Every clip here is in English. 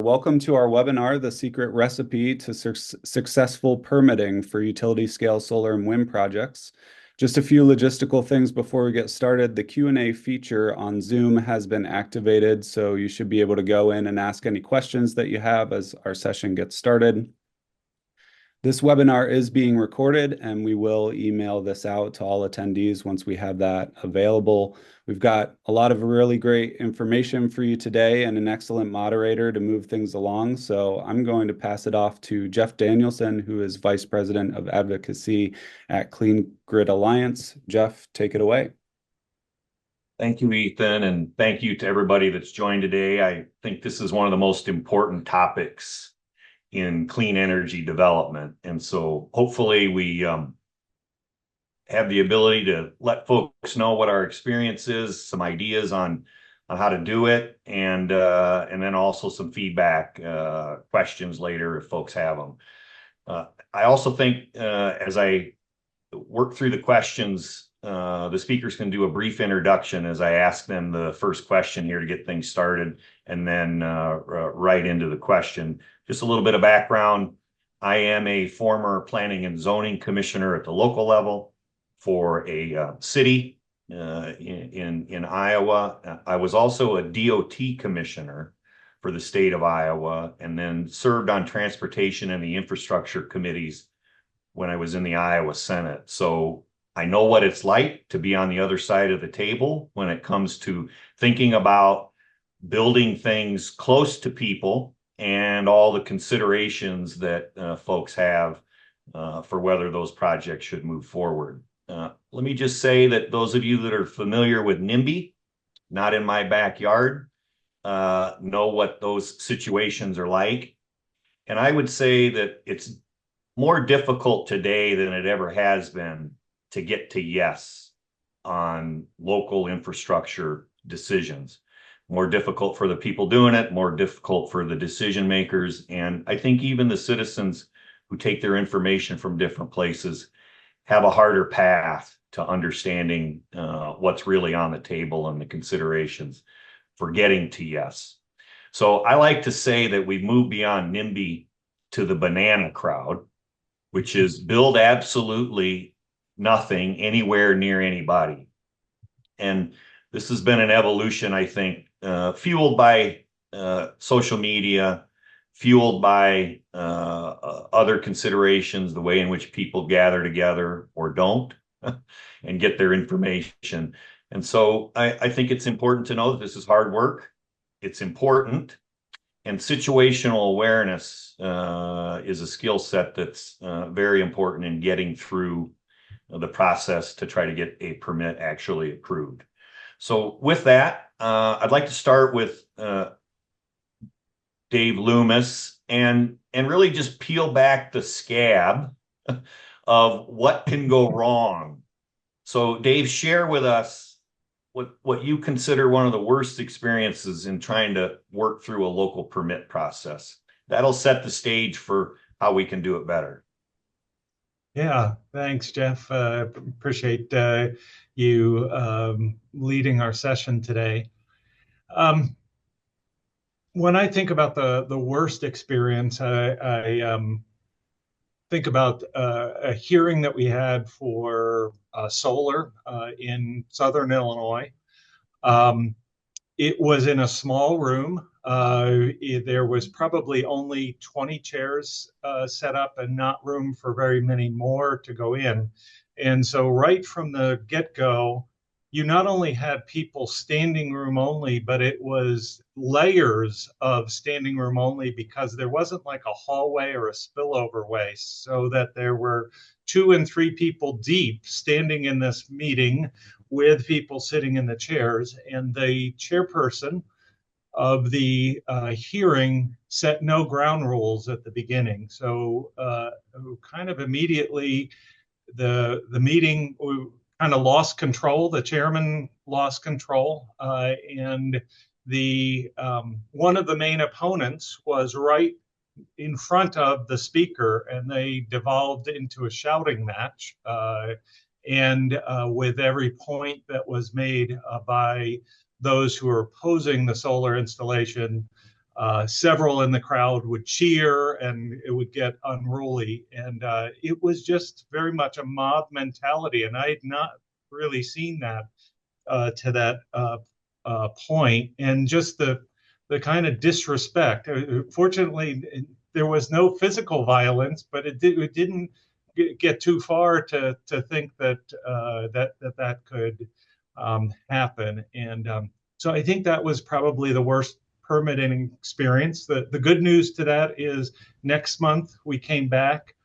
Welcome to our webinar, The Secret Recipe to Successful Permitting for Utility-Scale Solar and Wind Projects. Just a few logistical things before we get started. The Q&A feature on Zoom has been activated, so you should be able to go in and ask any questions that you have as our session gets started. This webinar is being recorded, and we will email this out to all attendees once we have that available. We've got a lot of really great information for you today and an excellent moderator to move things along. So I'm going to pass it off to Jeff Danielson, who is Vice President of Advocacy at Clean Grid Alliance. Jeff, take it away. Thank you, Ethan, and thank you to everybody that's joined today. I think this is one of the most important topics in clean energy development. And so hopefully we have the ability to let folks know what our experience is, some ideas on how to do it, and then also some feedback, questions later if folks have them. I also think as I work through the questions, the speakers can do a brief introduction as I ask them the first question here to get things started, and then right into the question. Just a little bit of background. I am a former planning and zoning commissioner at the local level for a city in Iowa. I was also a DOT commissioner for the state of Iowa, and then served on transportation and the infrastructure committees when I was in the Iowa Senate. So I know what it's like to be on the other side of the table when it comes to thinking about building things close to people and all the considerations that folks have for whether those projects should move forward. Let me just say that those of you that are familiar with NIMBY, not in my backyard, know what those situations are like. And I would say that it's more difficult today than it ever has been to get to yes on local infrastructure decisions. More difficult for the people doing it, more difficult for the decision makers. And I think even the citizens who take their information from different places have a harder path to understanding what's really on the table and the considerations for getting to yes. So I like to say that we've moved beyond NIMBY to the banana crowd, which is build absolutely nothing anywhere near anybody. And this has been an evolution, I think, fueled by social media, fueled by other considerations, the way in which people gather together or don't and get their information. And so I think it's important to know that this is hard work. It's important. And situational awareness is a skill set that's very important in getting through the process to try to get a permit actually approved. So with that, I'd like to start with Dave Loomis and really just peel back the scab of what can go wrong. So Dave, share with us what you consider one of the worst experiences in trying to work through a local permit process. That'll set the stage for how we can do it better. Yeah, thanks, Jeff. Appreciate you leading our session today. When I think about the worst experience, I think about a hearing that we had for solar in Southern Illinois. It was in a small room. There was probably only 20 chairs set up and not room for very many more to go in. And so right from the get-go, you not only had people standing room only, but it was layers of standing room only because there wasn't like a hallway or a spillover way, so that there were 2 and 3 people deep standing in this meeting with people sitting in the chairs. And the chairperson of the hearing set no ground rules at the beginning. So kind of immediately the meeting kind of lost control. The chairman lost control, and the one of the main opponents was right in front of the speaker, and they devolved into a shouting match. And with every point that was made by those who are opposing the solar installation, several in the crowd would cheer and it would get unruly. And it was just very much a mob mentality. And I had not really seen that to that point. And just the kind of disrespect. Fortunately, there was no physical violence, but it didn't get too far to think that that could happen. And so I think that was probably the worst permitting experience. The good news to that is next month we came back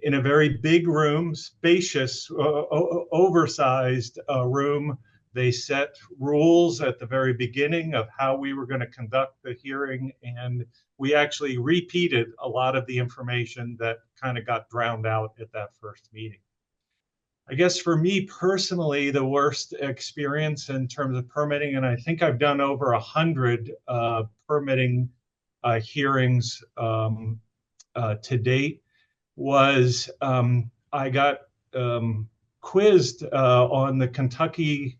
in a very big room, spacious, oversized room. They set rules at the very beginning of how we were going to conduct the hearing, and we actually repeated a lot of the information that kind of got drowned out at that first meeting. I guess for me personally, the worst experience in terms of permitting, and I think I've done over 100 permitting hearings to date, was I got quizzed on the Kentucky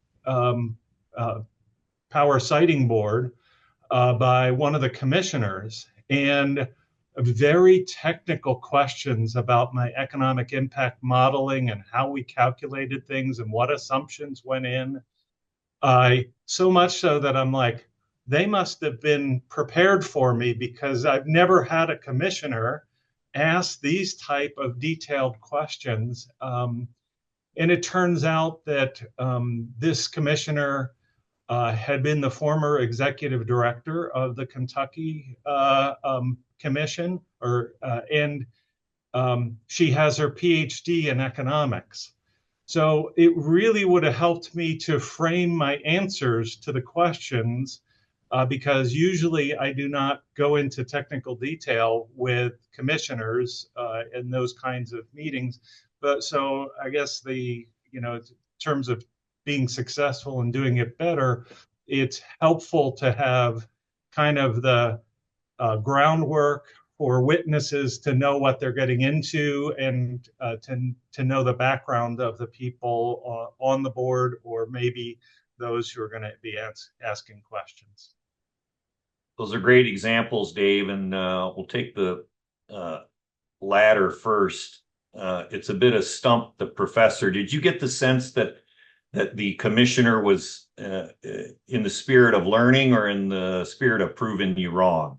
Power Siting Board by one of the commissioners, and very technical questions about my economic impact modeling and how we calculated things and what assumptions went in. So much so that I'm like, they must have been prepared for me, because I've never had a commissioner ask these type of detailed questions. And it turns out that this commissioner had been the former executive director of the Kentucky Commission, and she has her PhD in economics. So it really would have helped me to frame my answers to the questions, because usually I do not go into technical detail with commissioners in those kinds of meetings. But so I guess in terms of being successful and doing it better, it's helpful to have kind of the groundwork for witnesses to know what they're getting into, and to know the background of the people on the board, or maybe those who are going to be asking questions. Those are great examples, Dave, and we'll take the latter first. It's a bit of stump the professor. Did you get the sense that the commissioner was in the spirit of learning, or in the spirit of proving you wrong?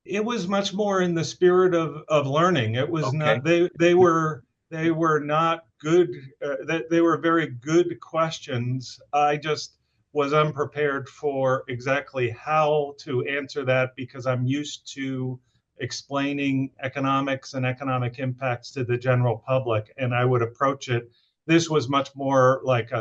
It was much more in the spirit of learning. It was Okay. not, they were not good. They were very good questions. I just was unprepared for exactly how to answer that, because I'm used to explaining economics and economic impacts to the general public, and I would approach it. This was much more like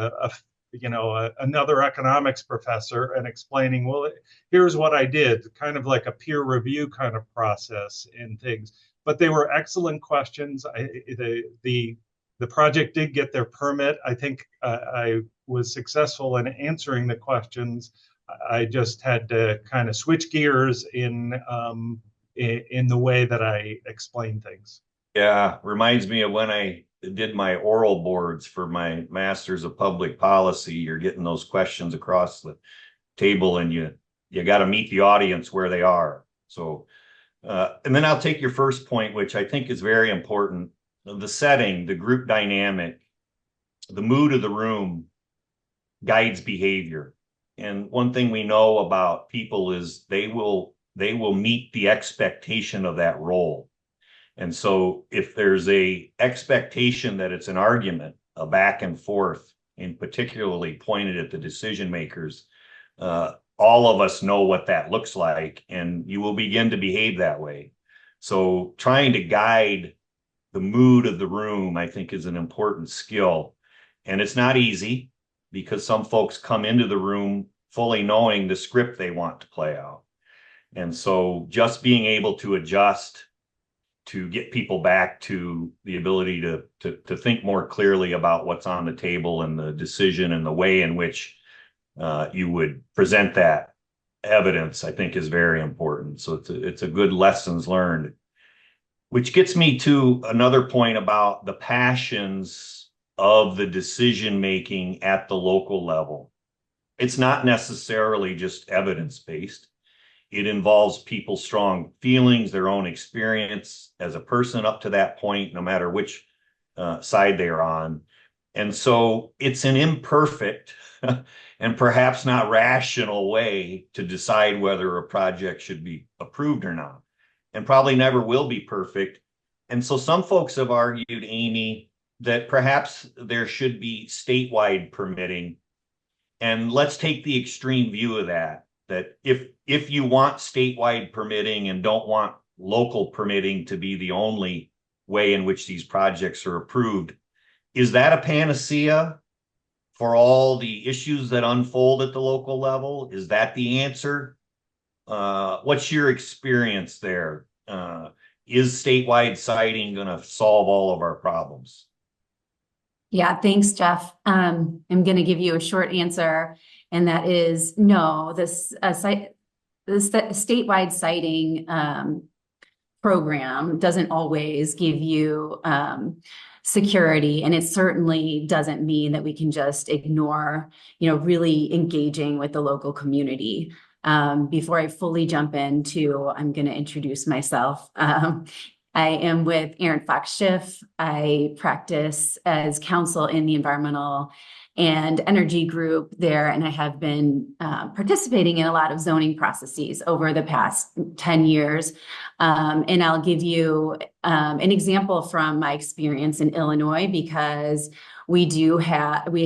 another economics professor, and explaining, well, here's what I did, kind of like a peer review kind of process and things. But they were excellent questions. The project did get their permit. I think I was successful in answering the questions. I just had to kind of switch gears in the way that I explain things. Yeah, reminds me of when I did my oral boards for my Masters of Public Policy. You're getting those questions across the table, and you got to meet the audience where they are. So, and then I'll take your first point, which I think is very important. The setting, the group dynamic, the mood of the room guides behavior. And one thing we know about people is they will meet the expectation of that role. And so if there's a expectation that it's an argument, a back and forth, and particularly pointed at the decision makers, all of us know what that looks like, and you will begin to behave that way. So trying to guide the mood of the room, I think, is an important skill. And it's not easy, because some folks come into the room fully knowing the script they want to play out. And so just being able to adjust to get people back to the ability to think more clearly about what's on the table and the decision and the way in which you would present that evidence, I think, is very important. So it's a good lessons learned, which gets me to another point about the passions of the decision making at the local level. It's not necessarily just evidence-based. It involves people's strong feelings, their own experience as a person up to that point, no matter which side they're on. And so it's an imperfect and perhaps not rational way to decide whether a project should be approved or not, and probably never will be perfect. And so some folks have argued, Amy, that perhaps there should be statewide permitting. And let's take the extreme view of that, that if you want statewide permitting and don't want local permitting to be the only way in which these projects are approved, is that a panacea for all the issues that unfold at the local level? Is that the answer? What's your experience there? Is statewide siting going to solve all of our problems? Yeah, thanks, Jeff. I'm going to give you a short answer, and that is no. This statewide siting program doesn't always give you security, and it certainly doesn't mean that we can just ignore, really engaging with the local community. Before I fully jump into, I'm going to introduce myself. I am with Aaron Fox Schiff. I practice as counsel in the environmental and energy group there, and I have been participating in a lot of zoning processes over the past 10 years. And I'll give you an example from my experience in Illinois, because we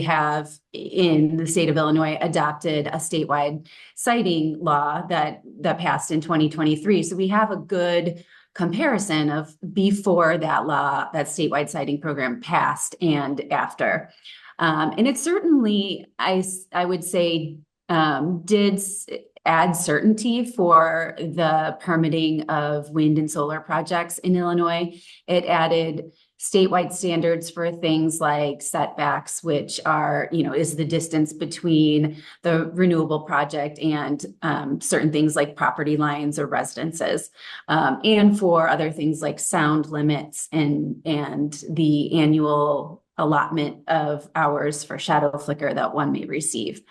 have in the state of Illinois adopted a statewide siting law that passed in 2023. So we have a good comparison of before that law, that statewide siting program passed, and after. And it certainly, I would say, did add certainty for the permitting of wind and solar projects in Illinois. It added statewide standards for things like setbacks, which are, is the distance between the renewable project and certain things like property lines or residences, and for other things like sound limits and the annual allotment of hours for shadow flicker that one may receive.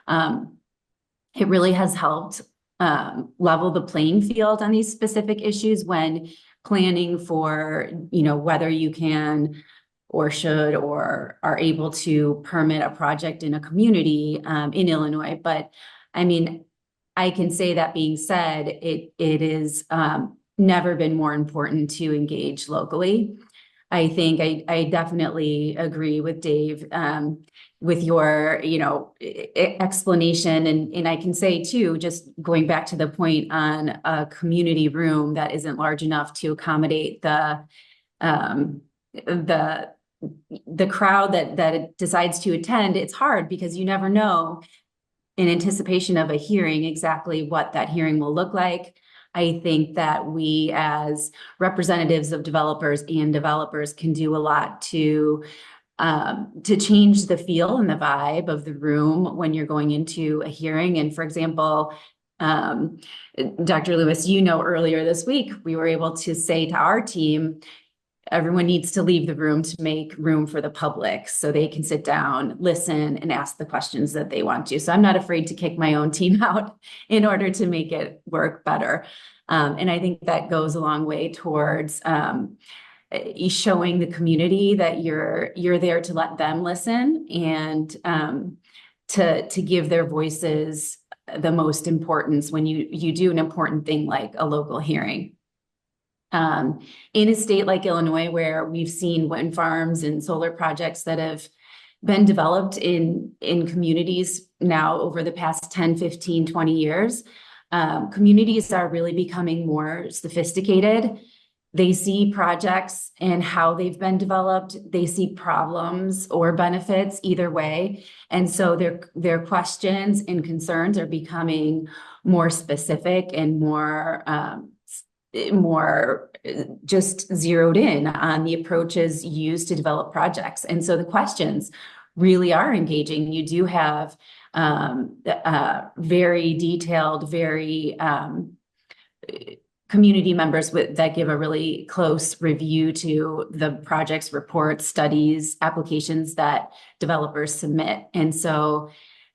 It really has helped level the playing field on these specific issues when planning for, whether you can or should or are able to permit a project in a community in Illinois. But I mean, I can say that being said, it is never been more important to engage locally. I think I definitely agree with Dave with your, explanation. And I can say too, just going back to the point on a community room that isn't large enough to accommodate the crowd that it decides to attend, it's hard because you never know in anticipation of a hearing exactly what that hearing will look like. I think that we as representatives of developers can do a lot to change the feel and the vibe of the room when you're going into a hearing. And for example, Dr. Loomis, earlier this week, we were able to say to our team, everyone needs to leave the room to make room for the public so they can sit down, listen, and ask the questions that they want to. So I'm not afraid to kick my own team out in order to make it work better. And I think that goes a long way towards showing the community that you're there to let them listen and to give their voices the most importance when you do an important thing like a local hearing. In a state like Illinois, where we've seen wind farms and solar projects that have been developed in communities now over the past 10, 15, 20 years, communities are really becoming more sophisticated. They see projects and how they've been developed. They see problems or benefits either way. And so their questions and concerns are becoming more specific and more just zeroed in on the approaches used to develop projects. And so the questions really are engaging. You do have very detailed, very community members that give a really close review to the projects, reports, studies, applications that developers submit. And so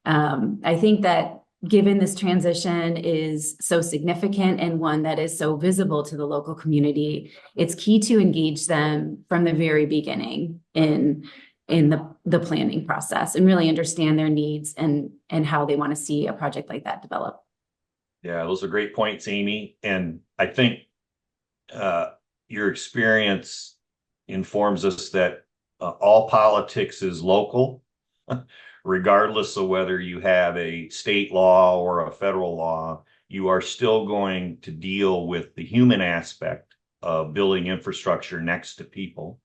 I think that given this transition is so significant and one that is so visible to the local community, it's key to engage them from the very beginning in the planning process and really understand their needs and how they want to see a project like that develop. Yeah, those are great points, Amy. And I think your experience informs us that all politics is local, regardless of whether you have a state law or a federal law. You are still going to deal with the human aspect of building infrastructure next to people.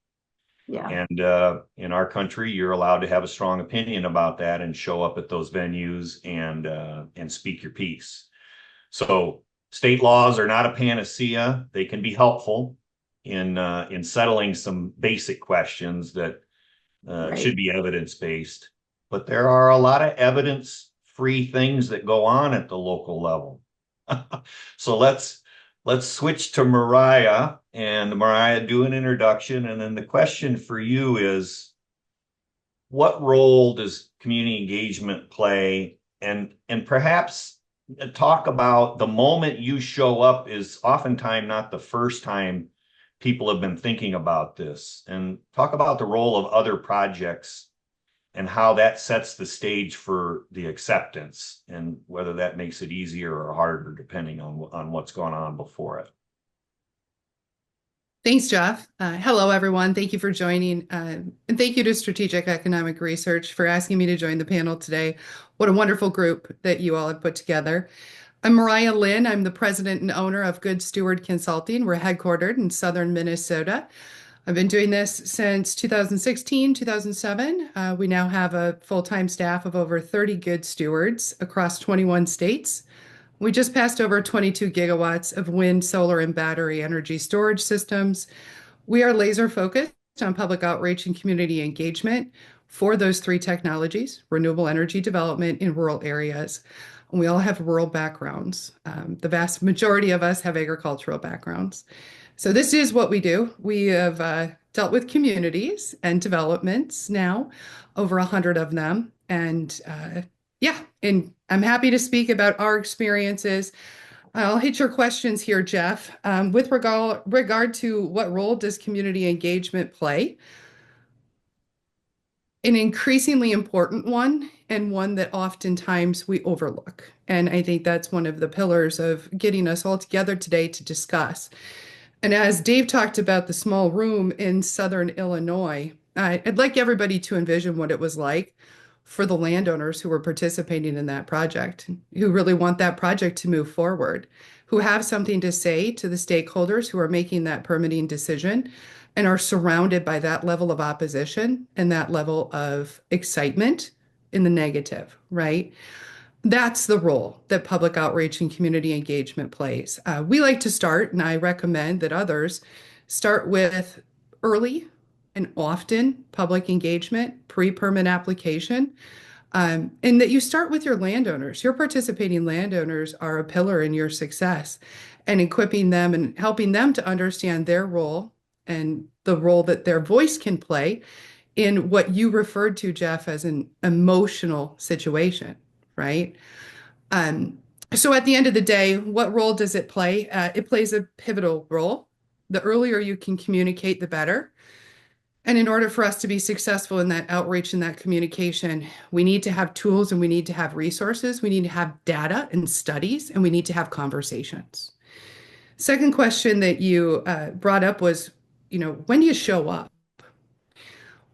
Yeah. And in our country, you're allowed to have a strong opinion about that and show up at those venues and speak your piece. So state laws are not a panacea. They can be helpful in settling some basic questions that Right. should be evidence-based. But there are a lot of evidence-free things that go on at the local level. So let's switch to Mariah, and Mariah, do an introduction. And then the question for you is, what role does community engagement play? And perhaps talk about the moment you show up is oftentimes not the first time people have been thinking about this. And talk about the role of other projects and how that sets the stage for the acceptance, and whether that makes it easier or harder depending on what's going on before it. Thanks, Jeff. Hello, everyone. Thank you for joining. And thank you to Strategic Economic Research for asking me to join the panel today. What a wonderful group that you all have put together. I'm Mariah Lynne. I'm the president and owner of Good Steward Consulting. We're headquartered in southern Minnesota. I've been doing this since 2016, 2007. We now have a full-time staff of over 30 good stewards across 21 states. We just passed over 22 gigawatts of wind, solar, and battery energy storage systems. We are laser focused on public outreach and community engagement for those three technologies: renewable energy development in rural areas. And we all have rural backgrounds. The vast majority of us have agricultural backgrounds. So this is what we do. We have dealt with communities and developments now, over 100 of them. And and I'm happy to speak about our experiences. I'll hit your questions here, Jeff. With regard to what role does community engagement play? An increasingly important one, and one that oftentimes we overlook. And I think that's one of the pillars of getting us all together today to discuss. And as Dave talked about the small room in Southern Illinois, I'd like everybody to envision what it was like for the landowners who were participating in that project, who really want that project to move forward, who have something to say to the stakeholders who are making that permitting decision and are surrounded by that level of opposition and that level of excitement in the negative, right? That's the role that public outreach and community engagement plays. We like to start, and I recommend that others start with early and often public engagement, pre-permit application, and that you start with your landowners. Your participating landowners are a pillar in your success, and equipping them and helping them to understand their role and the role that their voice can play in what you referred to, Jeff, as an emotional situation, right? So at the end of the day, what role does it play? It plays a pivotal role. The earlier you can communicate, the better. And in order for us to be successful in that outreach and that communication, we need to have tools and we need to have resources. We need to have data and studies, and we need to have conversations. Second question that you brought up was, when do you show up?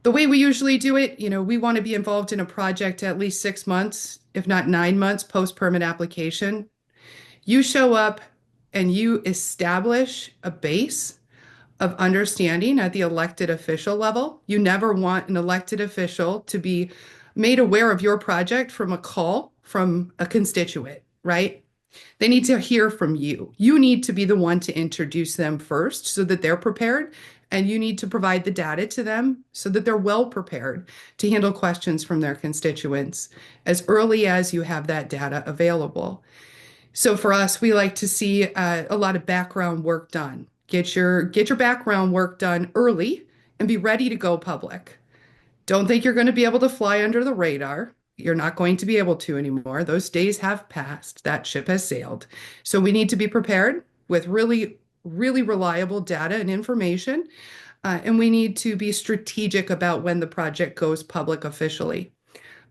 The way we usually do it, we want to be involved in a project at least 6 months, if not 9 months post-permit application. You show up and you establish a base of understanding at the elected official level. You never want an elected official to be made aware of your project from a call from a constituent, right? They need to hear from you. You need to be the one to introduce them first so that they're prepared, and you need to provide the data to them so that they're well prepared to handle questions from their constituents as early as you have that data available. So for us, we like to see a lot of background work done. Get your background work done early and be ready to go public. Don't think you're going to be able to fly under the radar. You're not going to be able to anymore. Those days have passed. That ship has sailed. So we need to be prepared with really, really reliable data and information. And we need to be strategic about when the project goes public officially.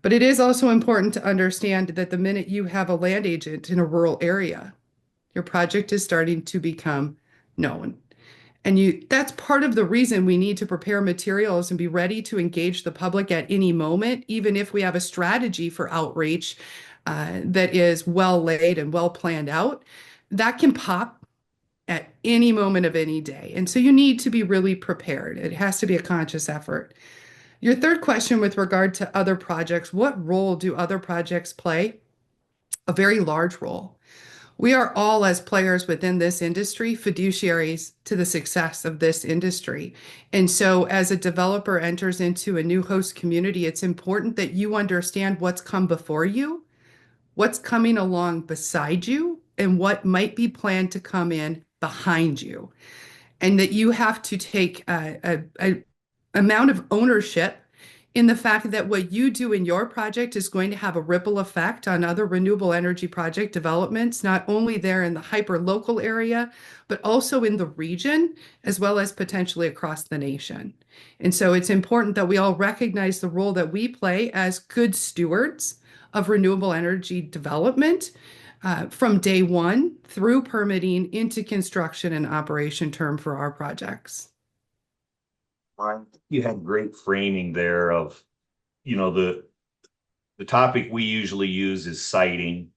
But it is also important to understand that the minute you have a land agent in a rural area, your project is starting to become known. And that's part of the reason we need to prepare materials and be ready to engage the public at any moment, even if we have a strategy for outreach that is well laid and well planned out. That can pop at any moment of any day. And so you need to be really prepared. It has to be a conscious effort. Your third question with regard to other projects, what role do other projects play? A very large role. We are all, as players within this industry, fiduciaries to the success of this industry. And so as a developer enters into a new host community, it's important that you understand what's come before you, what's coming along beside you, and what might be planned to come in behind you. And that you have to take a amount of ownership in the fact that what you do in your project is going to have a ripple effect on other renewable energy project developments, not only there in the hyper-local area, but also in the region, as well as potentially across the nation. And so it's important that we all recognize the role that we play as good stewards of renewable energy development from day one through permitting into construction and operation term for our projects. You had great framing there of, the topic we usually use is citing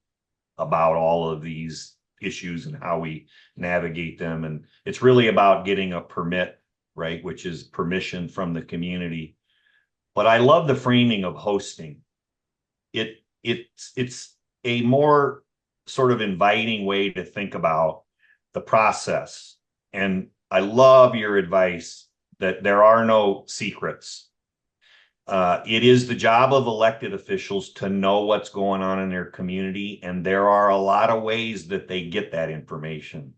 about all of these issues and how we navigate them. And it's really about getting a permit, right? Which is permission from the community. But I love the framing of hosting. It's a more sort of inviting way to think about the process. And I love your advice that there are no secrets. It is the job of elected officials to know what's going on in their community, and there are a lot of ways that they get that information.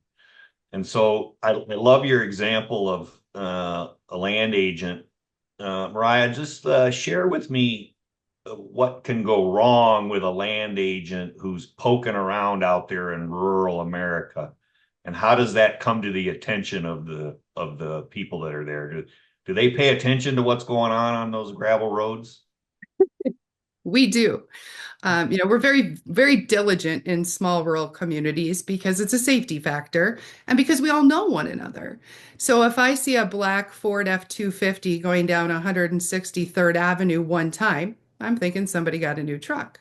And so I love your example of a land agent. Mariah, just share with me what can go wrong with a land agent who's poking around out there in rural America. And how does that come to the attention of the people that are there? Do they pay attention to what's going on those gravel roads? We do. We're very, very diligent in small rural communities because it's a safety factor and because we all know one another. So if I see a black Ford F-250 going down 163rd Avenue one time, I'm thinking somebody got a new truck.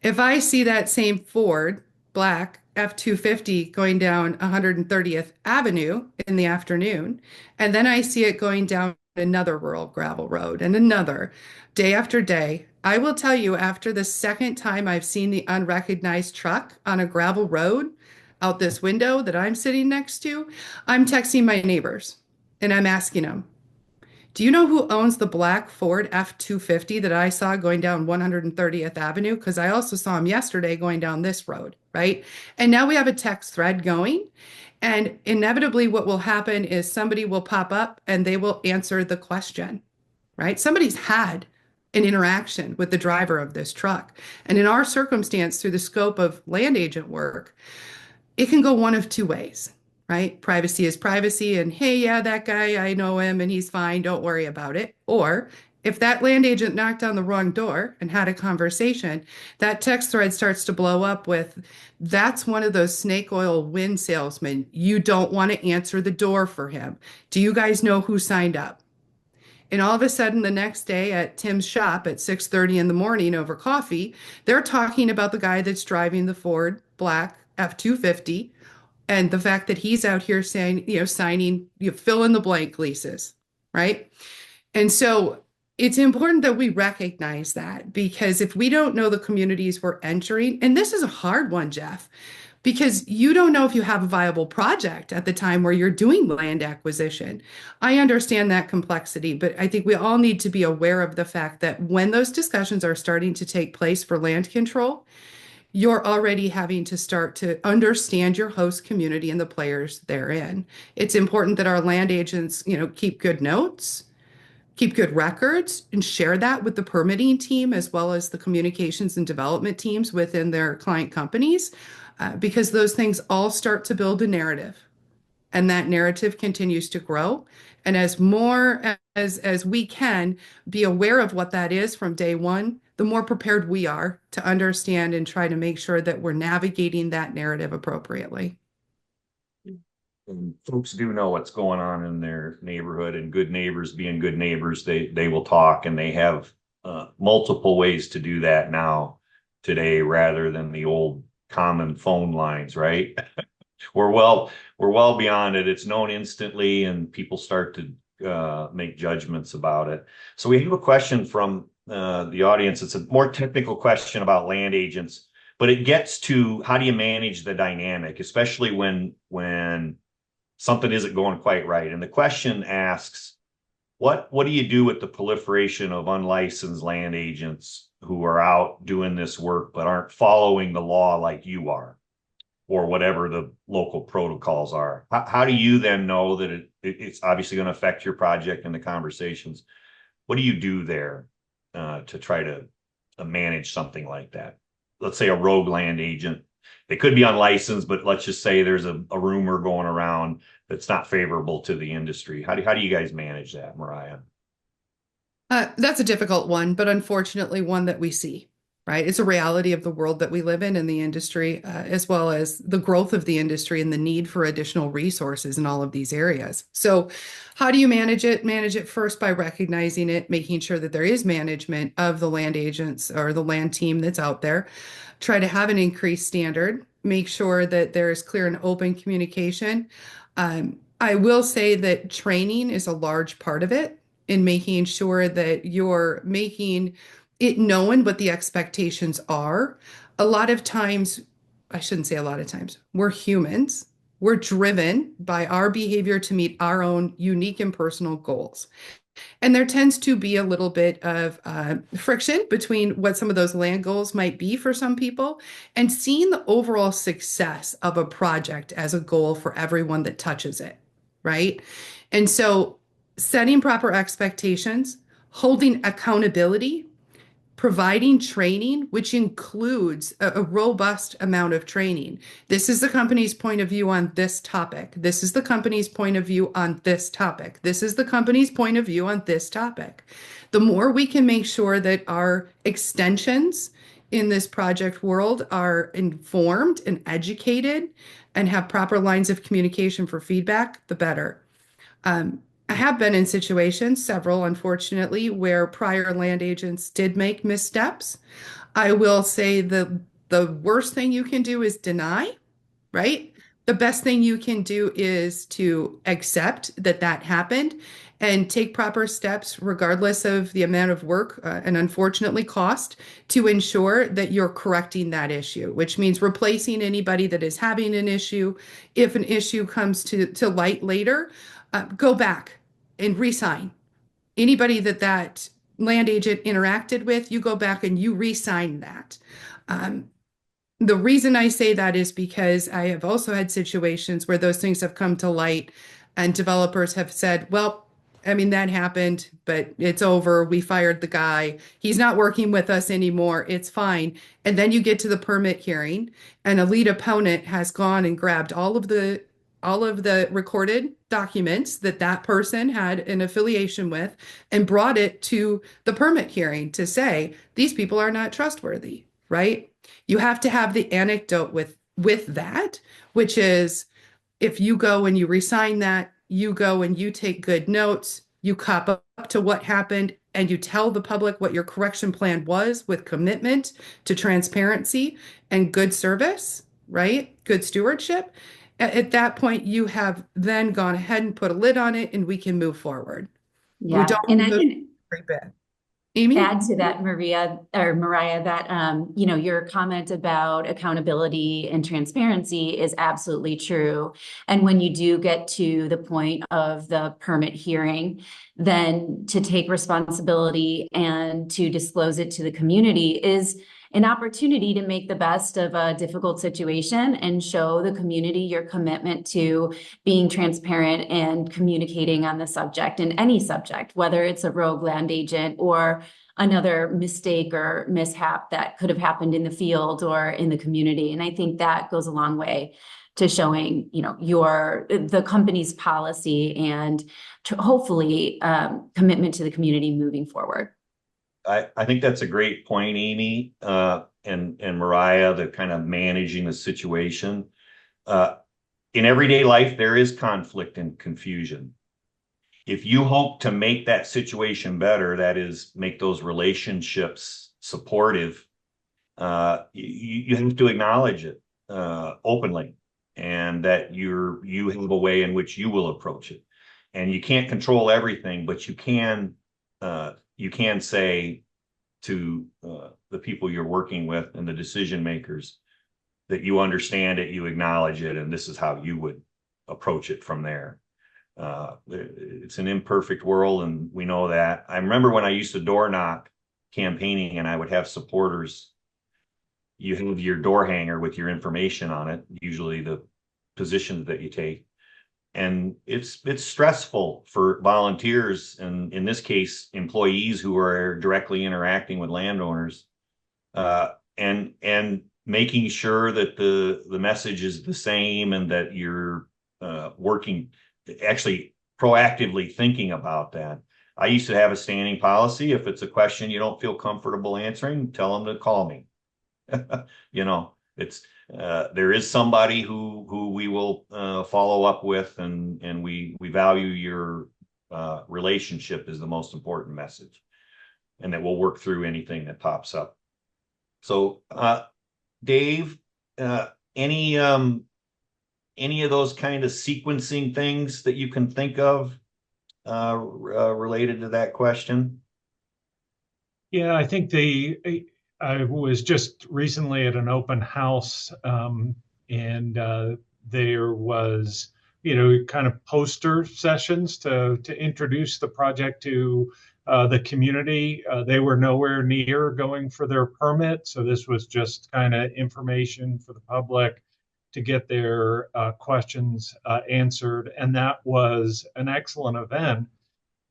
If I see that same Ford black F-250 going down 130th Avenue in the afternoon, and then I see it going down another rural gravel road and another day after day, I will tell you after the second time I've seen the unrecognized truck on a gravel road out this window that I'm sitting next to, I'm texting my neighbors and I'm asking them, do you know who owns the black Ford F-250 that I saw going down 130th Avenue? Because I also saw him yesterday going down this road, right? And now we have a text thread going. And inevitably, what will happen is somebody will pop up and they will answer the question, right? Somebody's had an interaction with the driver of this truck. And in our circumstance, through the scope of land agent work, it can go one of two ways. Right? Privacy is privacy. And hey, yeah, that guy, I know him and he's fine. Don't worry about it. Or if that land agent knocked on the wrong door and had a conversation, that text thread starts to blow up with, that's one of those snake oil wind salesmen. You don't want to answer the door for him. Do you guys know who signed up? And all of a sudden, the next day at Tim's shop at 6:30 in the morning over coffee, they're talking about the guy that's driving the Ford black F-250 and the fact that he's out here saying, signing, fill in the blank leases, right? And so it's important that we recognize that, because if we don't know the communities we're entering, and this is a hard one, Jeff, because you don't know if you have a viable project at the time where you're doing land acquisition. I understand that complexity, but I think we all need to be aware of the fact that when those discussions are starting to take place for land control, you're already having to start to understand your host community and the players therein. It's important that our land agents, keep good notes, keep good records, and share that with the permitting team as well as the communications and development teams within their client companies, because those things all start to build a narrative, and that narrative continues to grow. And as more as we can be aware of what that is from day one, the more prepared we are to understand and try to make sure that we're navigating that narrative appropriately. And folks do know what's going on in their neighborhood, and good neighbors being good neighbors, they will talk, and they have multiple ways to do that now today rather than the old common phone lines, right? We're well beyond it. It's known instantly, and people start to make judgments about it. So we have a question from the audience. It's a more technical question about land agents, but it gets to how do you manage the dynamic, especially when something isn't going quite right. And the question asks, what do you do with the proliferation of unlicensed land agents who are out doing this work but aren't following the law like you are, or whatever the local protocols are? How do you then know that it's obviously going to affect your project and the conversations? What do you do there to try to manage something like that? Let's say a rogue land agent. They could be unlicensed, but let's just say there's a rumor going around that's not favorable to the industry. How do you guys manage that, Mariah? That's a difficult one, but unfortunately one that we see, right? It's a reality of the world that we live in the industry, as well as the growth of the industry and the need for additional resources in all of these areas. So how do you manage it? Manage it first by recognizing it, making sure that there is management of the land agents or the land team that's out there. Try to have an increased standard, make sure that there is clear and open communication. I will say that training is a large part of it, in making sure that you're making it known what the expectations are. A lot of times, I shouldn't say a lot of times, we're humans. We're driven by our behavior to meet our own unique and personal goals. And there tends to be a little bit of friction between what some of those land goals might be for some people and seeing the overall success of a project as a goal for everyone that touches it, right? And so setting proper expectations, holding accountability, providing training, which includes a robust amount of training. This is the company's point of view on this topic. This is the company's point of view on this topic. This is the company's point of view on this topic. The more we can make sure that our extensions in this project world are informed and educated and have proper lines of communication for feedback, the better. I have been in situations, several unfortunately, where prior land agents did make missteps. I will say the worst thing you can do is deny, right? The best thing you can do is to accept that that happened and take proper steps, regardless of the amount of work and unfortunately cost, to ensure that you're correcting that issue, which means replacing anybody that is having an issue. If an issue comes to light later, go back and re-sign. Anybody that land agent interacted with, you go back and you re-sign that. The reason I say that is because I have also had situations where those things have come to light and developers have said, well, I mean, that happened, but it's over. We fired the guy. He's not working with us anymore. It's fine. And then you get to the permit hearing and a lead opponent has gone and grabbed all of the recorded documents that person had an affiliation with and brought it to the permit hearing to say, these people are not trustworthy, right? You have to have the anecdote with that, which is if you go and you re-sign that, you go and you take good notes, you cop up to what happened, and you tell the public what your correction plan was with commitment to transparency and good service, right? Good stewardship. At that point, you have then gone ahead and put a lid on it and we can move forward. Yeah. We don't And I can very bad. Amy? add to that, Mariah, that, your comment about accountability and transparency is absolutely true. And when you do get to the point of the permit hearing, then to take responsibility and to disclose it to the community is an opportunity to make the best of a difficult situation and show the community your commitment to being transparent and communicating on the subject, and any subject, whether it's a rogue land agent or another mistake or mishap that could have happened in the field or in the community. And I think that goes a long way to showing, the company's policy and hopefully commitment to the community moving forward. I think that's a great point, Amy, and Mariah, the kind of managing the situation. In everyday life, there is conflict and confusion. If you hope to make that situation better, that is, make those relationships supportive, you have to acknowledge it openly, and that you have a way in which you will approach it. And you can't control everything, but you can say to the people you're working with and the decision makers that you understand it, you acknowledge it, and this is how you would approach it from there. It's an imperfect world, and we know that. I remember when I used to door knock campaigning, and I would have supporters. You have your door hanger with your information on it, usually the positions that you take. And it's stressful for volunteers, and in this case, employees who are directly interacting with landowners, and making sure that the message is the same, and that you're working, actually proactively thinking about that. I used to have a standing policy: if it's a question you don't feel comfortable answering, tell them to call me. It's there is somebody who we will follow up with, and we value your relationship is the most important message, and that we'll work through anything that pops up. So Dave, any of those kind of sequencing things that you can think of related to that question? Yeah, I think I was just recently at an open house, and there was, kind of poster sessions to introduce the project to the community. They were nowhere near going for their permit, so this was just kind of information for the public to get their questions answered, and that was an excellent event.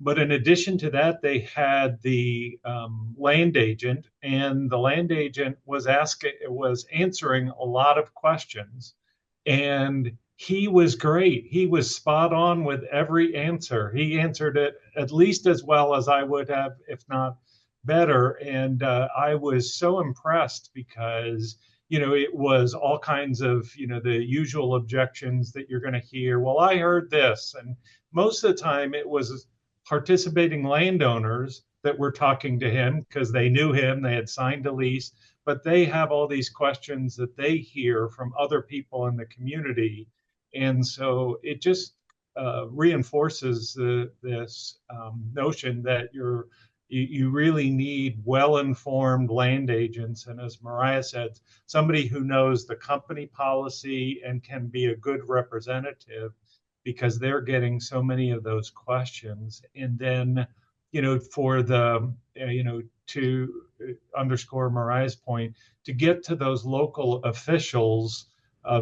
But in addition to that, they had the land agent, and the land agent was answering a lot of questions, and he was great. He was spot on with every answer. He answered it at least as well as I would have, if not better. And I was so impressed because, it was all kinds of, the usual objections that you're going to hear. Well, I heard this. And most of the time it was participating landowners that were talking to him because they knew him, they had signed a lease, but they have all these questions that they hear from other people in the community. And so it just reinforces this notion that you really need well-informed land agents. And as Mariah said, somebody who knows the company policy and can be a good representative, because they're getting so many of those questions. And then, for the, to underscore Mariah's point, to get to those local officials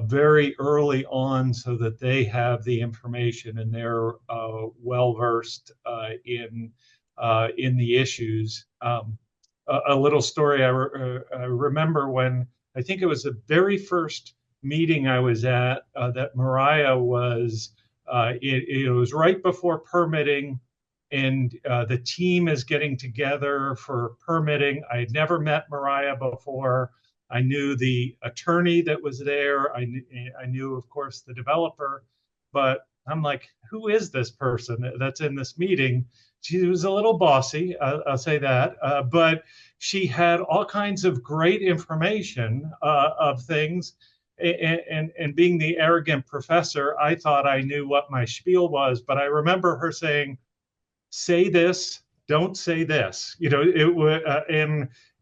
very early on so that they have the information and they're well-versed in the issues. A little story I remember when, I think it was the very first meeting I was at that Mariah was, it was right before permitting, and the team is getting together for permitting. I had never met Mariah before. I knew the attorney that was there. I knew, of course, the developer, but I'm like, who is this person that's in this meeting? She was a little bossy, I'll say that, but she had all kinds of great information of things. And being the arrogant professor, I thought I knew what my spiel was, but I remember her saying, say this, don't say this,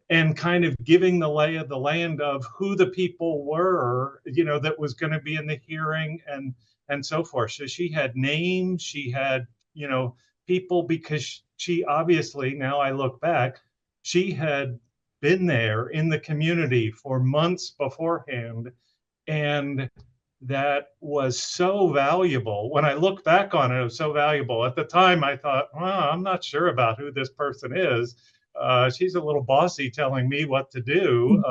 and kind of giving the lay of the land of who the people were, that was going to be in the hearing and so forth. So she had names, she had, people, because she obviously, now I look back, she had been there in the community for months beforehand. And that was so valuable. When I look back on it, it was so valuable. At the time, I thought, well, I'm not sure about who this person is. She's a little bossy telling me what to do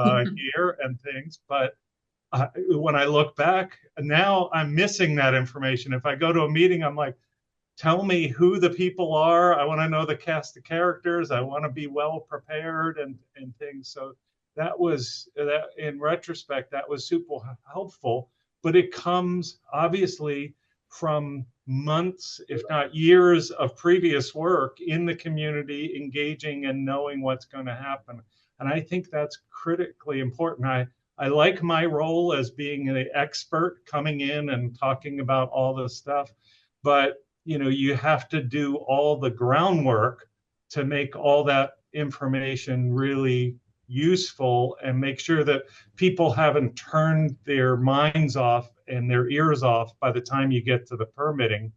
here and things. But when I look back, now I'm missing that information. If I go to a meeting, I'm like, tell me who the people are. I want to know the cast of characters. I want to be well prepared and things. So that in retrospect, that was super helpful. But it comes obviously from months, if not years, of previous work in the community, engaging and knowing what's going to happen. And I think that's critically important. I like my role as being an expert coming in and talking about all this stuff, but you have to do all the groundwork to make all that information really useful and make sure that people haven't turned their minds off and their ears off by the time you get to the permitting,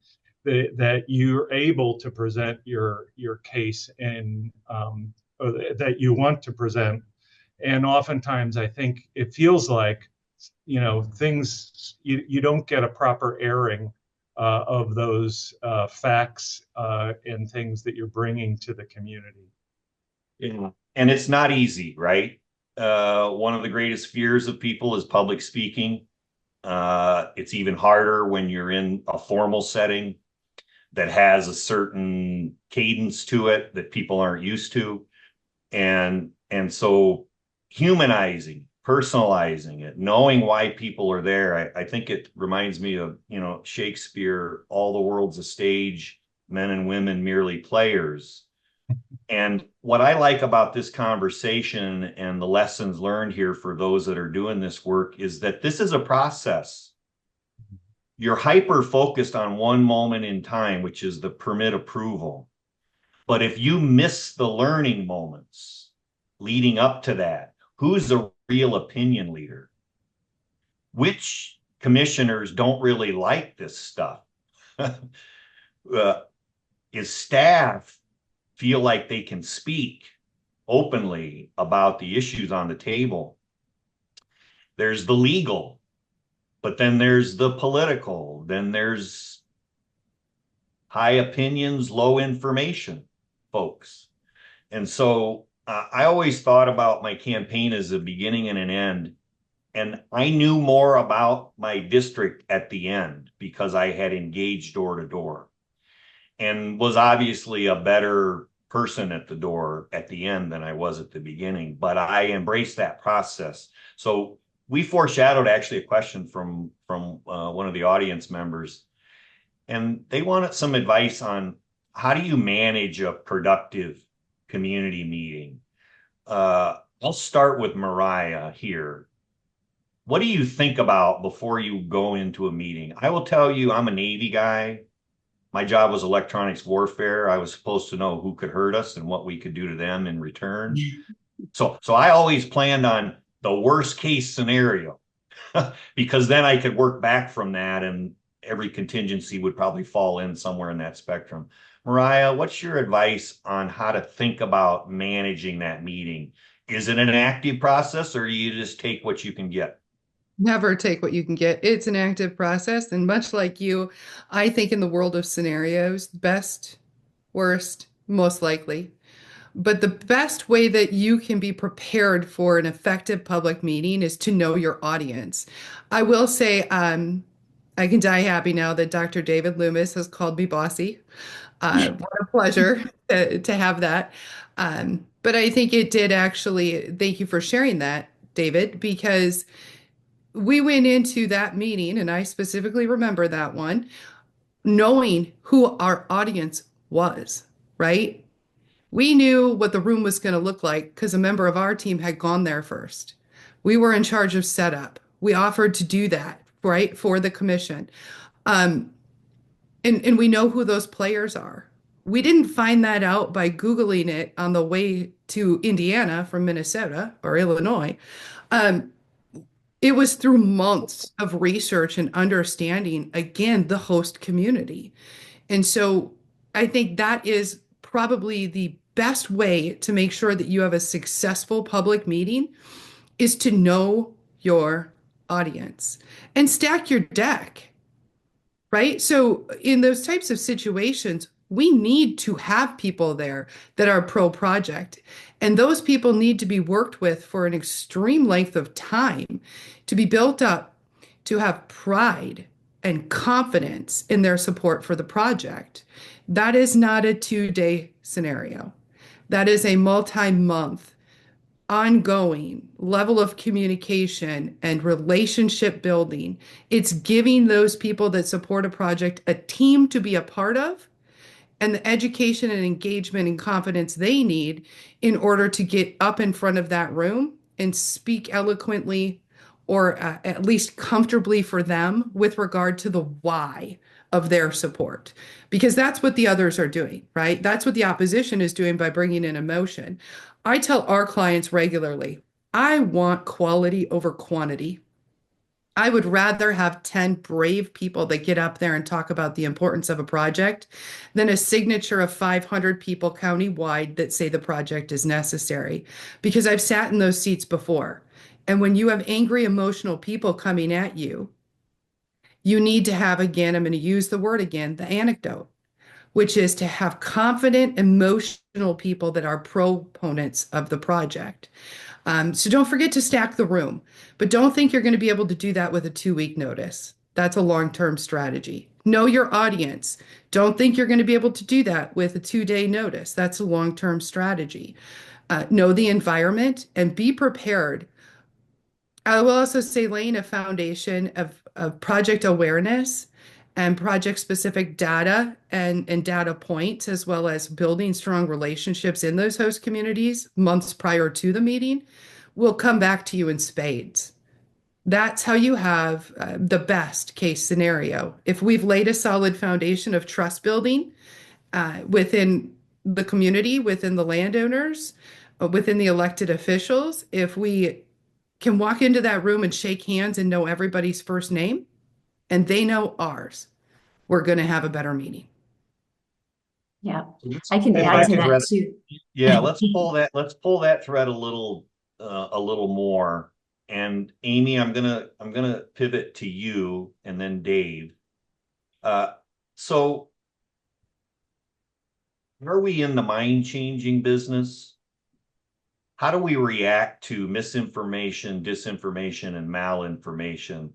that you're able to present your case and that you want to present. And oftentimes I think it feels like things you don't get a proper airing of those facts and things that you're bringing to the community. Yeah. And it's not easy, right? One of the greatest fears of people is public speaking. It's even harder when you're in a formal setting that has a certain cadence to it that people aren't used to. And so humanizing, personalizing it, knowing why people are there. I think it reminds me of, Shakespeare, all the world's a stage, men and women merely players. And what I like about this conversation and the lessons learned here for those that are doing this work is that this is a process. You're hyper focused on one moment in time, which is the permit approval. But if you miss the learning moments leading up to that, who's a real opinion leader? Which commissioners don't really like this stuff? Is staff feel like they can speak openly about the issues on the table? There's the legal, but then there's the political, then there's high opinions, low information folks. And so I always thought about my campaign as a beginning and an end. And I knew more about my district at the end because I had engaged door to door and was obviously a better person at the door at the end than I was at the beginning, but I embraced that process. So we foreshadowed actually a question from one of the audience members, and they wanted some advice on how do you manage a productive community meeting? I'll start with Mariah here. What do you think about before you go into a meeting? I will tell you, I'm a Navy guy. My job was electronics warfare. I was supposed to know who could hurt us and what we could do to them in return. So I always planned on the worst case scenario because then I could work back from that and every contingency would probably fall in somewhere in that spectrum. Mariah, what's your advice on how to think about managing that meeting? Is it an active process or do you just take what you can get? Never take what you can get. It's an active process. And much like you, I think in the world of scenarios, best, worst, most likely. But the best way that you can be prepared for an effective public meeting is to know your audience. I will say, I can die happy now that Dr. David Loomis has called me bossy. What a pleasure to have that. But I think it did actually, thank you for sharing that, David, because we went into that meeting, and I specifically remember that one, knowing who our audience was, right? We knew what the room was going to look like because a member of our team had gone there first. We were in charge of setup. We offered to do that, right, for the commission. And we know who those players are. We didn't find that out by Googling it on the way to Indiana from Minnesota or Illinois. It was through months of research and understanding, again, the host community. And so I think that is probably the best way to make sure that you have a successful public meeting is to know your audience and stack your deck, right? So in those types of situations, we need to have people there that are pro project. And those people need to be worked with for an extreme length of time to be built up, to have pride and confidence in their support for the project. That is not a 2-day scenario. That is a multi-month, ongoing level of communication and relationship building. It's giving those people that support a project a team to be a part of and the education and engagement and confidence they need in order to get up in front of that room and speak eloquently or at least comfortably for them with regard to the why of their support. Because that's what the others are doing, right? That's what the opposition is doing by bringing in emotion. I tell our clients regularly, I want quality over quantity. I would rather have 10 brave people that get up there and talk about the importance of a project than a signature of 500 people countywide that say the project is necessary. Because I've sat in those seats before. And when you have angry, emotional people coming at you, you need to have, again, I'm going to use the word again, the anecdote, which is to have confident, emotional people that are proponents of the project. So don't forget to stack the room, but don't think you're going to be able to do that with a 2-week notice. That's a long-term strategy. Know your audience. Don't think you're going to be able to do that with a 2-day notice. That's a long-term strategy. Know the environment and be prepared. I will also say laying a foundation of project awareness and project-specific data and data points, as well as building strong relationships in those host communities months prior to the meeting, will come back to you in spades. That's how you have the best case scenario. If we've laid a solid foundation of trust building within the community, within the landowners, within the elected officials, if we can walk into that room and shake hands and know everybody's first name, and they know ours, we're going to have a better meeting. Yeah, Let's I can pull add to that that thread. too. Yeah, let's pull that thread a little more. And Amy, I'm gonna pivot to you and then Dave. So are we in the mind changing business? How do we react to misinformation, disinformation, and malinformation?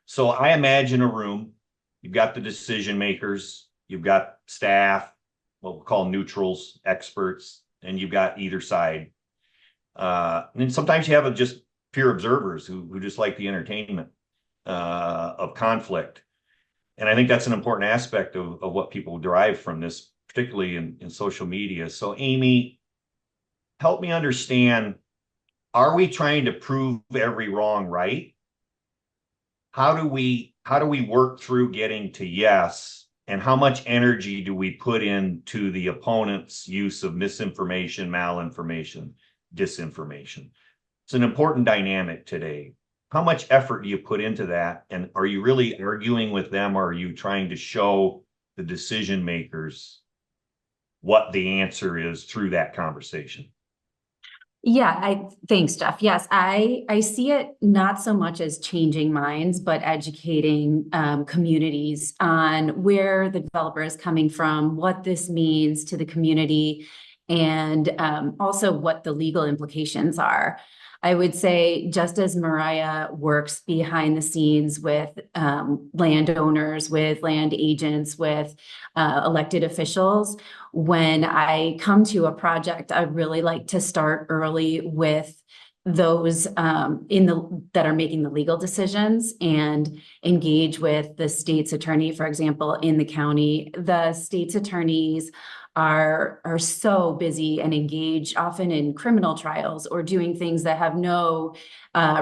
So I imagine a room, you've got the decision makers, you've got staff, what we'll call neutrals, experts, and you've got either side. And then sometimes you have just pure observers who just like the entertainment of conflict. And I think that's an important aspect of what people derive from this, particularly in social media. So Amy, help me understand, are we trying to prove every wrong right? How do we work through getting to yes? And how much energy do we put into the opponent's use of misinformation, malinformation, disinformation? It's an important dynamic today. How much effort do you put into that? And are you really arguing with them, or are you trying to show the decision makers what the answer is through that conversation? Yeah, thanks, Jeff. Yes, I see it not so much as changing minds, but educating communities on where the developer is coming from, what this means to the community, and also what the legal implications are. I would say, just as Mariah works behind the scenes with landowners, with land agents, with elected officials, when I come to a project, I really like to start early with those that are making the legal decisions and engage with the state's attorney. For example, in the county, the state's attorneys are so busy and engaged often in criminal trials or doing things that have no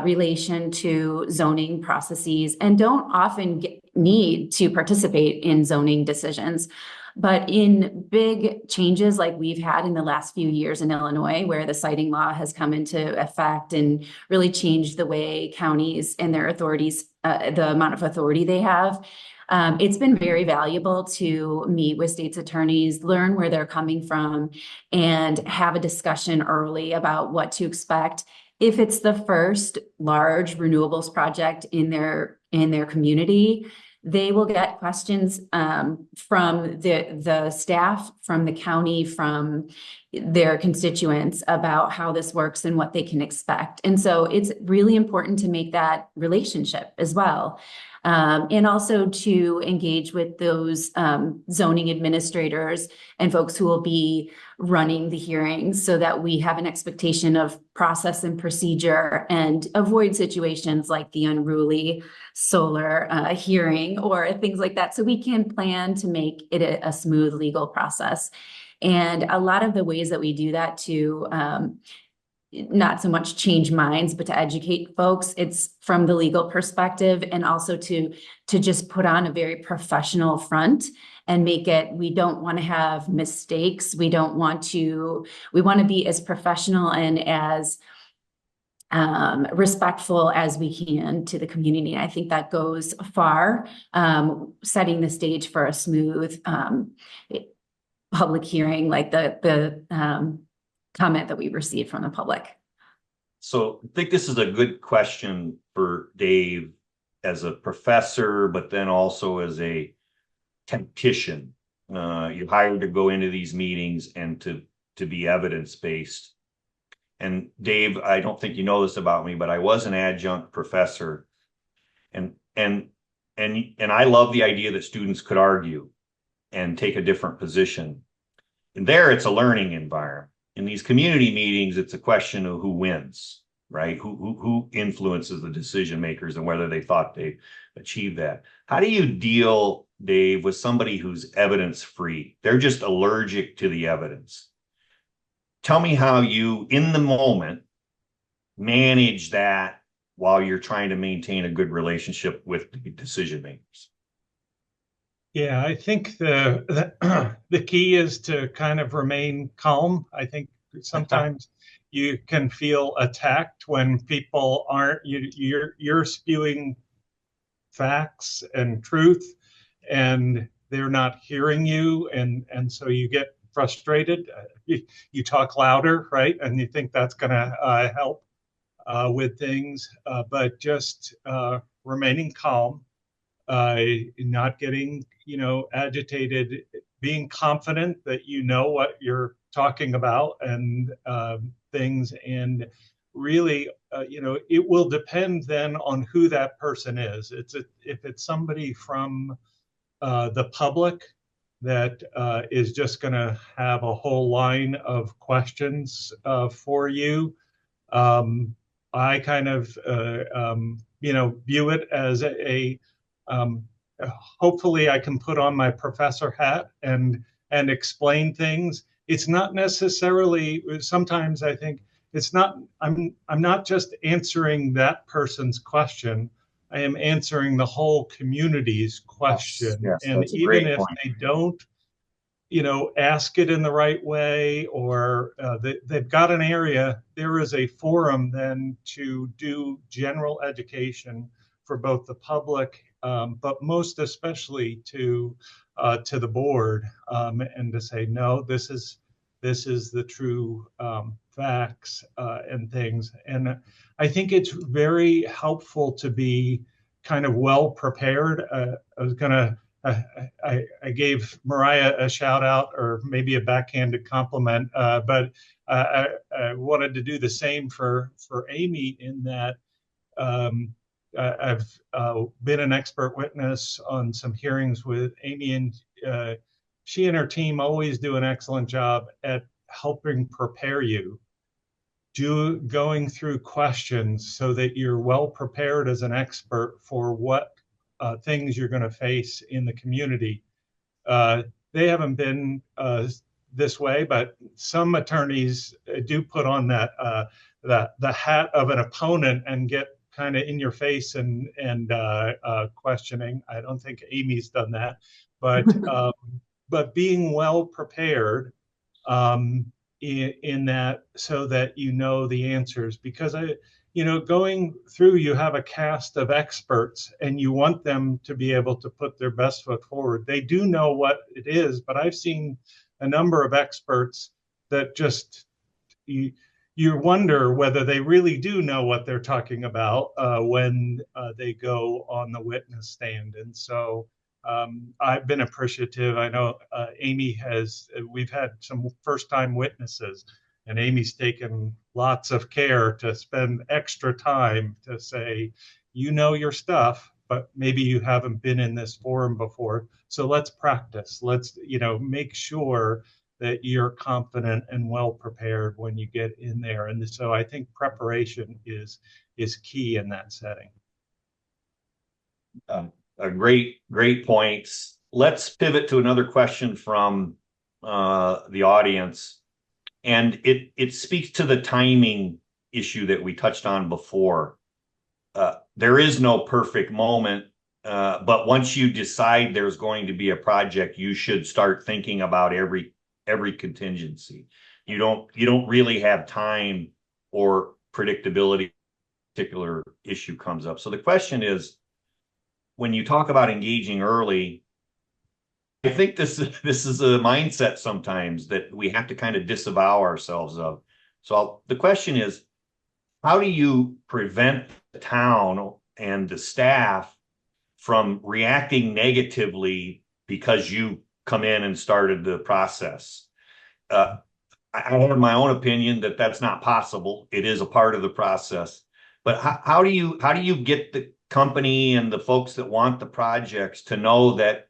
relation to zoning processes and don't often need to participate in zoning decisions. But in big changes like we've had in the last few years in Illinois, where the siting law has come into effect and really changed the way counties and their authorities, the amount of authority they have, it's been very valuable to meet with state's attorneys, learn where they're coming from, and have a discussion early about what to expect. If it's the first large renewables project in their community, they will get questions from the staff, from the county, from their constituents about how this works and what they can expect. And so it's really important to make that relationship as well. And also to engage with those zoning administrators and folks who will be running the hearings so that we have an expectation of process and procedure and avoid situations like the unruly solar hearing or things like that. So we can plan to make it a smooth legal process. And a lot of the ways that we do that to not so much change minds, but to educate folks. It's from the legal perspective, and also to just put on a very professional front and make it, we don't want to have mistakes. We want to be as professional and as respectful as we can to the community. And I think that goes far, setting the stage for a smooth public hearing, like the comment that we received from the public. So I think this is a good question for Dave as a professor, but then also as a tactician. You're hired to go into these meetings and to be evidence-based. And Dave, I don't think you know this about me, but I was an adjunct professor, and I love the idea that students could argue and take a different position. And there, it's a learning environment. In these community meetings, it's a question of who wins, right? Who influences the decision makers and whether they thought they achieved that. How do you deal, Dave, with somebody who's evidence-free? They're just allergic to the evidence. Tell me how you, in the moment, manage that while you're trying to maintain a good relationship with the decision makers. Yeah, I think the key is to kind of remain calm. I think sometimes you can feel attacked when people aren't, you're spewing facts and truth, and they're not hearing you, and so you get frustrated. You talk louder, right? And you think that's going to help with things, but just remaining calm. Not getting, agitated, being confident that you know what you're talking about and things. And really, it will depend then on who that person is. If it's somebody from the public that is just going to have a whole line of questions for you, I kind of, view it as hopefully I can put on my professor hat and explain things. It's not necessarily, sometimes I think it's not, I'm not just answering that person's question. I am answering the whole community's question. Yes, and even if they don't, ask it in the right way, or they've got an area, there is a forum then to do general education for both the public, but most especially to the board, and to say, no, this is the true facts and things. And I think it's very helpful to be kind of well prepared. I gave Mariah a shout out, or maybe a backhanded compliment, but I wanted to do the same for Amy, in that I've been an expert witness on some hearings with Amy, and she and her team always do an excellent job at helping prepare you, going through questions so that you're well prepared as an expert for what things you're going to face in the community. They haven't been this way, but some attorneys do put on that the hat of an opponent and get kind of in your face and questioning. I don't think Amy's done that, but but being well prepared in that, so that you know the answers. Because going through, you have a cast of experts and you want them to be able to put their best foot forward. They do know what it is, but I've seen a number of experts that just, you wonder whether they really do know what they're talking about when they go on the witness stand. And so I've been appreciative. I know we've had some first-time witnesses, and Amy's taken lots of care to spend extra time to say, you know your stuff, but maybe you haven't been in this forum before. So let's practice. Let's, make sure that you're confident and well prepared when you get in there. And so I think preparation is key in that setting. Great points. Let's pivot to another question from the audience. And it speaks to the timing issue that we touched on before. There is no perfect moment, but once you decide there's going to be a project, you should start thinking about every contingency. You don't really have time or predictability. Particular issue comes up. So the question is, when you talk about engaging early, I think this is a mindset sometimes that we have to kind of disavow ourselves of. So the question is, how do you prevent the town and the staff from reacting negatively because you come in and started the process? I have my own opinion that that's not possible. It is a part of the process. But how do you get the company and the folks that want the projects to know that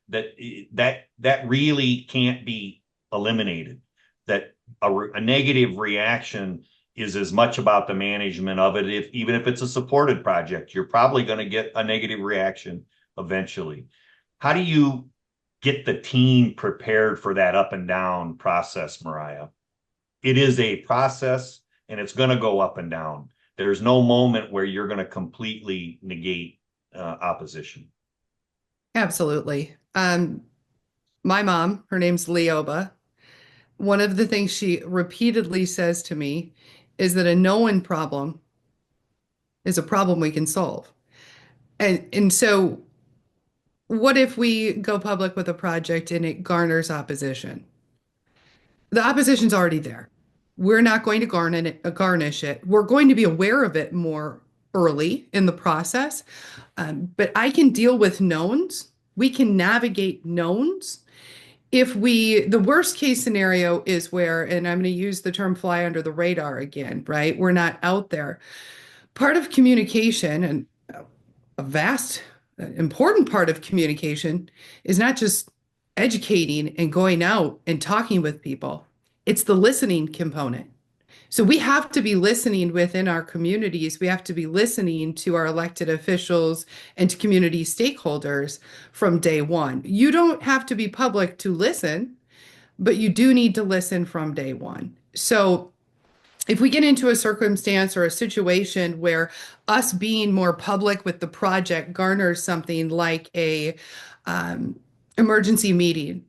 really can't be eliminated, that a negative reaction is as much about the management of it? Even if it's a supported project, you're probably going to get a negative reaction eventually. How do you get the team prepared for that up and down process, Mariah? It is a process, and it's going to go up and down. There's no moment where you're going to completely negate opposition. Absolutely. My mom, her name's Leoba. One of the things she repeatedly says to me is that a known problem is a problem we can solve. And so what if we go public with a project and it garners opposition? The opposition's already there. We're not going to garnish it. We're going to be aware of it more early in the process. But I can deal with knowns. We can navigate knowns. The worst case scenario is where, and I'm going to use the term fly under the radar again, right? We're not out there. Part of communication, and a vast, important part of communication, is not just educating and going out and talking with people. It's the listening component. So we have to be listening within our communities. We have to be listening to our elected officials and to community stakeholders from day one. You don't have to be public to listen, but you do need to listen from day one. So if we get into a circumstance or a situation where us being more public with the project garners something like a emergency meeting,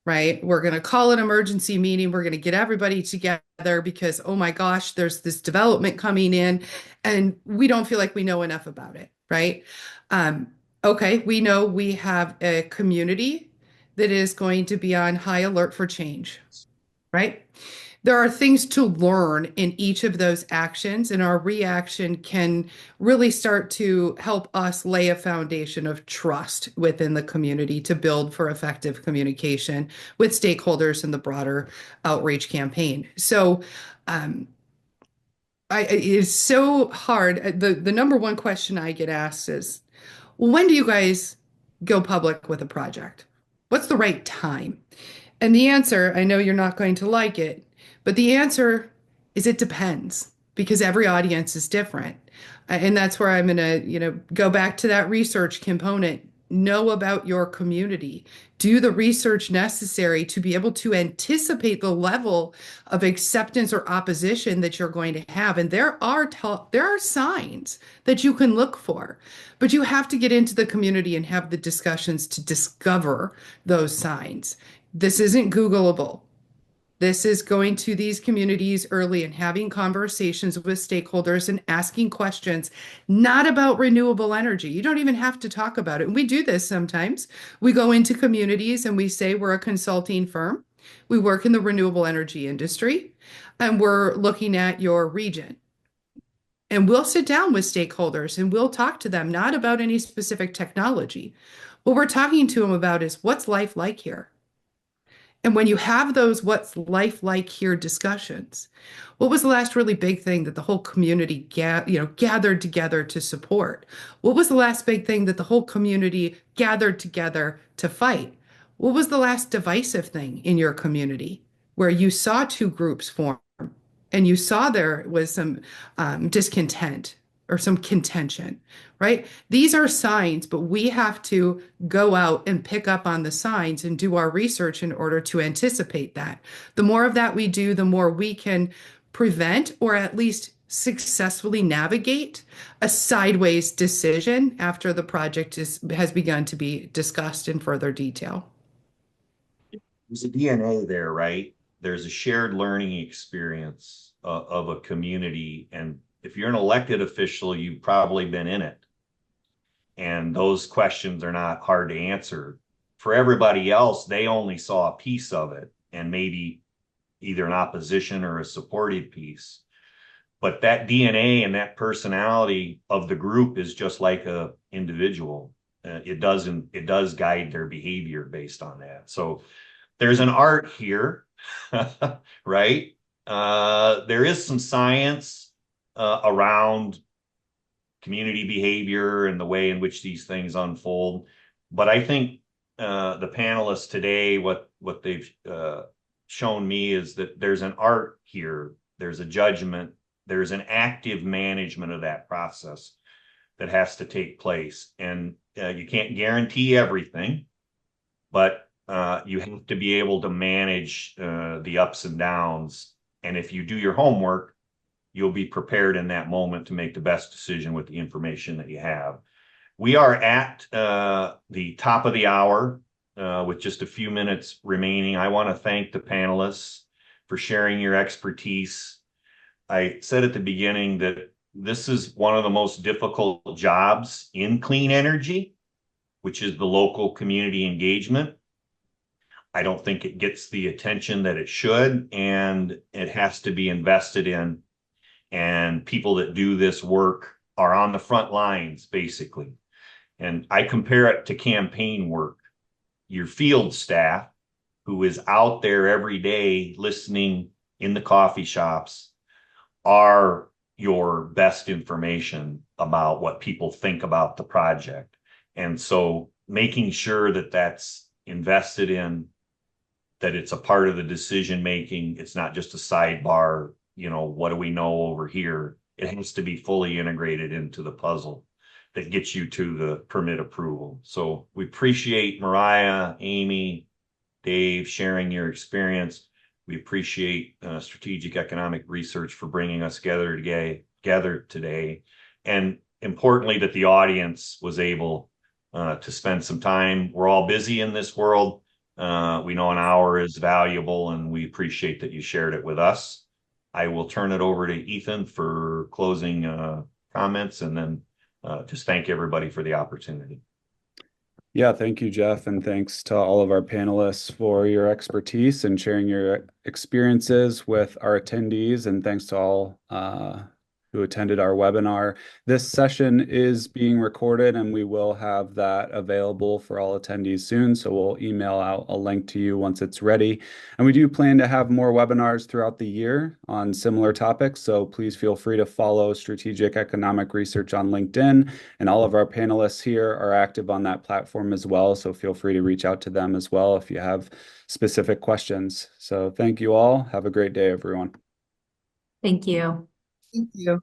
right? We're going to call an emergency meeting. We're going to get everybody together because, oh my gosh, there's this development coming in and we don't feel like we know enough about it, right? Okay, we know we have a community that is going to be on high alert for change, right? There are things to learn in each of those actions, and our reaction can really start to help us lay a foundation of trust within the community to build for effective communication with stakeholders in the broader outreach campaign. So it's so hard. The number one question I get asked is, when do you guys go public with a project? What's the right time? And the answer, I know you're not going to like it, but the answer is it depends, because every audience is different. And that's where I'm going to, go back to that research component. Know about your community. Do the research necessary to be able to anticipate the level of acceptance or opposition that you're going to have. And there are signs that you can look for, but you have to get into the community and have the discussions to discover those signs. This isn't Googleable. This is going to these communities early and having conversations with stakeholders and asking questions, not about renewable energy. You don't even have to talk about it. And we do this sometimes. We go into communities and we say we're a consulting firm. We work in the renewable energy industry, and we're looking at your region. And we'll sit down with stakeholders and we'll talk to them, not about any specific technology. What we're talking to them about is what's life like here? And when you have those what's life like here discussions, what was the last really big thing that the whole community gathered together to support? What was the last big thing that the whole community gathered together to fight? What was the last divisive thing in your community where you saw two groups form and you saw there was some discontent or some contention, right? These are signs, but we have to go out and pick up on the signs and do our research in order to anticipate that. The more of that we do, the more we can prevent or at least successfully navigate a sideways decision after the project has begun to be discussed in further detail. There's a DNA there, right? There's a shared learning experience of a community. And if you're an elected official, you've probably been in it. And those questions are not hard to answer. For everybody else, they only saw a piece of it and maybe either an opposition or a supportive piece. But that DNA and that personality of the group is just like a individual. It does guide their behavior based on that. So there's an art here, right? There is some science around community behavior and the way in which these things unfold. But I think the panelists today, what they've shown me is that there's an art here, there's a judgment, there's an active management of that process that has to take place. And you can't guarantee everything, but you have to be able to manage the ups and downs. And if you do your homework, you'll be prepared in that moment to make the best decision with the information that you have. We are at the top of the hour with just a few minutes remaining. I want to thank the panelists for sharing your expertise. I said at the beginning that this is one of the most difficult jobs in clean energy, which is the local community engagement. I don't think it gets the attention that it should, and it has to be invested in. And people that do this work are on the front lines, basically. And I compare it to campaign work. Your field staff, who is out there every day listening in the coffee shops, are your best information about what people think about the project. And so making sure that that's invested in, that it's a part of the decision making, it's not just a sidebar, what do we know over here? It has to be fully integrated into the puzzle that gets you to the permit approval. So we appreciate Mariah, Amy, Dave sharing your experience. We appreciate Strategic Economic Research for bringing us together today. And importantly, that the audience was able to spend some time. We're all busy in this world. We know an hour is valuable, and we appreciate that you shared it with us. I will turn it over to Ethan for closing comments, and then just thank everybody for the opportunity. Yeah, thank you, Jeff, and thanks to all of our panelists for your expertise and sharing your experiences with our attendees, and thanks to all who attended our webinar. This session is being recorded, and we will have that available for all attendees soon, so we'll email out a link to you once it's ready. And we do plan to have more webinars throughout the year on similar topics, so please feel free to follow Strategic Economic Research on LinkedIn, and all of our panelists here are active on that platform as well, so feel free to reach out to them as well if you have specific questions. So thank you all. Have a great day, everyone. Thank you. Thank you.